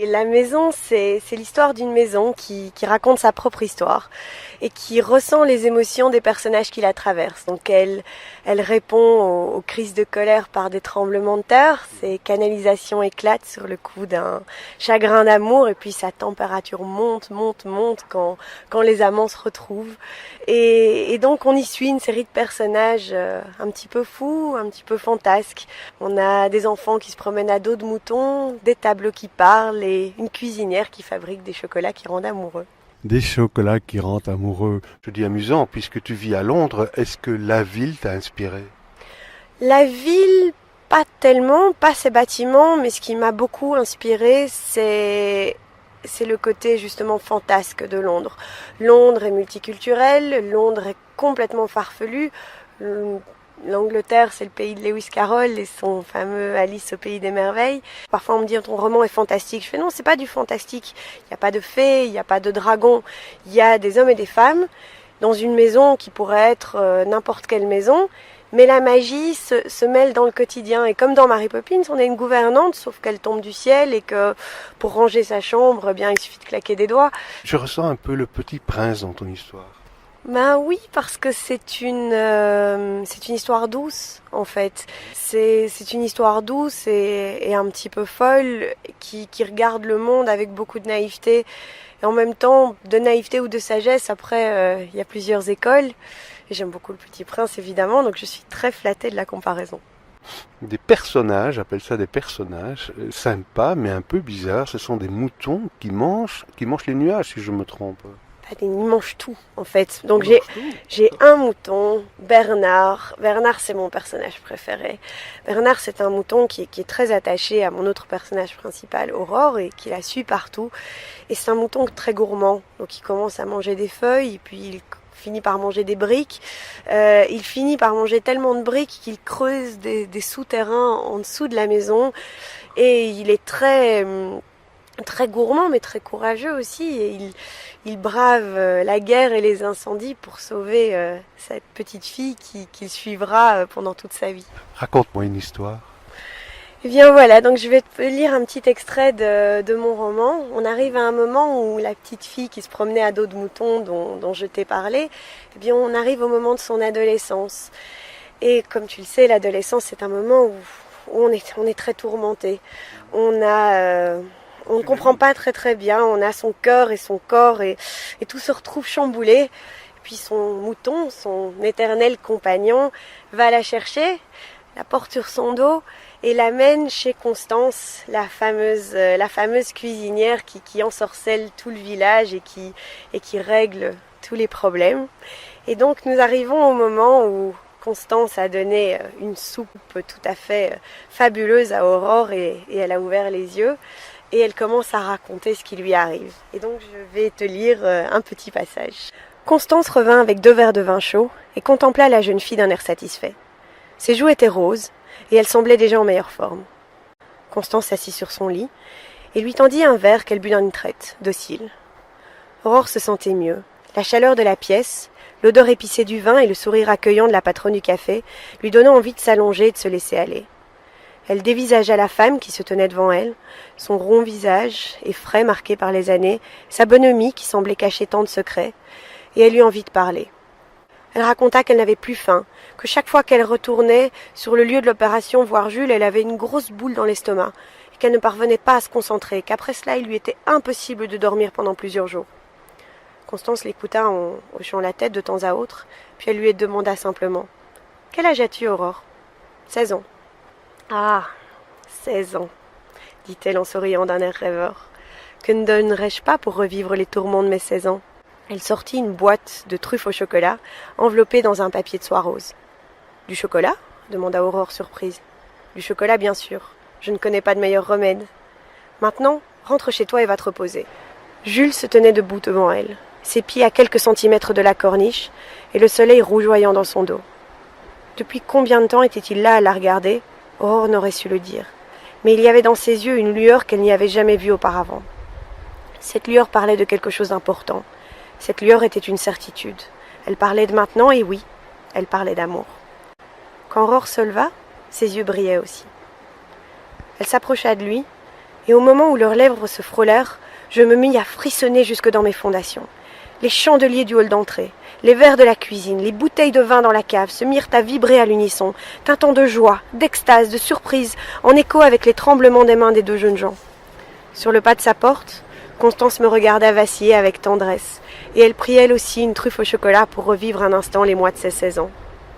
Et la maison, c'est l'histoire d'une maison qui raconte sa propre histoire et qui ressent les émotions des personnages qui la traversent. Donc elle répond aux crises de colère par des tremblements de terre, ses canalisations éclatent sur le coup d'un chagrin d'amour et puis sa température monte quand les amants se retrouvent. Et donc on y suit une série de personnages un petit peu fous, un petit peu fantasques. On a des enfants qui se promènent à dos de moutons, des tableaux qui parlent et une cuisinière qui fabrique des chocolats qui rendent amoureux. Des chocolats qui rendent amoureux. Je dis amusant, puisque tu vis à Londres, est-ce que la ville t'a inspiré? La ville, pas tellement, pas ses bâtiments, mais ce qui m'a beaucoup inspiré, c'est le côté justement fantasque de Londres. Londres est multiculturel, Londres est complètement farfelu. L'Angleterre, c'est le pays de Lewis Carroll et son fameux Alice au pays des merveilles. Parfois, on me dit ton roman est fantastique. Je fais non, c'est pas du fantastique. Il n'y a pas de fées, il n'y a pas de dragons. Il y a des hommes et des femmes dans une maison qui pourrait être n'importe quelle maison. Mais la magie se mêle dans le quotidien. Et comme dans Mary Poppins, on a une gouvernante, sauf qu'elle tombe du ciel et que pour ranger sa chambre, eh bien, il suffit de claquer des doigts. Je ressens un peu le Petit Prince dans ton histoire. Ben oui, parce que c'est une histoire douce en fait. C'est une histoire douce et un petit peu folle qui regarde le monde avec beaucoup de naïveté et en même temps de naïveté ou de sagesse. Après, il y a plusieurs écoles et j'aime beaucoup le Petit Prince évidemment, donc je suis très flattée de la comparaison. Des personnages, j'appelle ça des personnages, sympas mais un peu bizarres. Ce sont des moutons qui mangent les nuages, si je me trompe. Il mange tout en fait. Donc j'ai un mouton, Bernard. Bernard, c'est mon personnage préféré. Bernard, c'est un mouton qui est très attaché à mon autre personnage principal, Aurore, et qui la suit partout. Et c'est un mouton très gourmand. Donc il commence à manger des feuilles, et puis il finit par manger des briques. Il finit par manger tellement de briques qu'il creuse des souterrains en dessous de la maison. Et il est très gourmand mais très courageux aussi et il brave la guerre et les incendies pour sauver cette petite fille qu'il suivra pendant toute sa vie. Raconte-moi une histoire. Et bien voilà, donc je vais te lire un petit extrait de mon roman. On arrive à un moment où la petite fille qui se promenait à dos de mouton dont je t'ai parlé, eh bien on arrive au moment de son adolescence. Et comme tu le sais, l'adolescence c'est un moment où on est très tourmenté. On ne comprend pas très bien, on a son cœur et son corps et tout se retrouve chamboulé. Et puis son mouton, son éternel compagnon, va la chercher, la porte sur son dos et l'amène chez Constance, la fameuse cuisinière qui ensorcelle tout le village et qui règle tous les problèmes. Et donc nous arrivons au moment où Constance a donné une soupe tout à fait fabuleuse à Aurore et elle a ouvert les yeux. Et elle commence à raconter ce qui lui arrive. Et donc je vais te lire un petit passage. Constance revint avec 2 verres de vin chaud et contempla la jeune fille d'un air satisfait. Ses joues étaient roses et elle semblait déjà en meilleure forme. Constance s'assit sur son lit et lui tendit un verre qu'elle but d'une traite, docile. Aurore se sentait mieux. La chaleur de la pièce, l'odeur épicée du vin et le sourire accueillant de la patronne du café lui donnaient envie de s'allonger et de se laisser aller. Elle dévisagea la femme qui se tenait devant elle, son rond visage, effrayé marqué par les années, sa bonhomie qui semblait cacher tant de secrets, et elle eut envie de parler. Elle raconta qu'elle n'avait plus faim, que chaque fois qu'elle retournait sur le lieu de l'opération voir Jules, elle avait une grosse boule dans l'estomac, et qu'elle ne parvenait pas à se concentrer, qu'après cela il lui était impossible de dormir pendant plusieurs jours. Constance l'écouta en hochant la tête de temps à autre, puis elle lui demanda simplement « Quel âge as-tu, Aurore ?»« 16 ans. » « Ah, 16 ans, dit-elle en souriant d'un air rêveur. Que ne donnerais-je pas pour revivre les tourments de mes 16 ans ?» Elle sortit une boîte de truffes au chocolat, enveloppée dans un papier de soie rose. « Du chocolat ?» demanda Aurore surprise. « Du chocolat, bien sûr. Je ne connais pas de meilleur remède. Maintenant, rentre chez toi et va te reposer. » Jules se tenait debout devant elle, ses pieds à quelques centimètres de la corniche, et le soleil rougeoyant dans son dos. Depuis combien de temps était-il là à la regarder ? Aurore n'aurait su le dire, mais il y avait dans ses yeux une lueur qu'elle n'y avait jamais vue auparavant. Cette lueur parlait de quelque chose d'important. Cette lueur était une certitude. Elle parlait de maintenant et oui, elle parlait d'amour. Quand Aurore se leva, ses yeux brillaient aussi. Elle s'approcha de lui et au moment où leurs lèvres se frôlèrent, je me mis à frissonner jusque dans mes fondations. Les chandeliers du hall d'entrée, les verres de la cuisine, les bouteilles de vin dans la cave se mirent à vibrer à l'unisson, tintant de joie, d'extase, de surprise, en écho avec les tremblements des mains des deux jeunes gens. Sur le pas de sa porte, Constance me regarda vaciller avec tendresse, et elle prit elle aussi une truffe au chocolat pour revivre un instant les mois de ses 16 ans.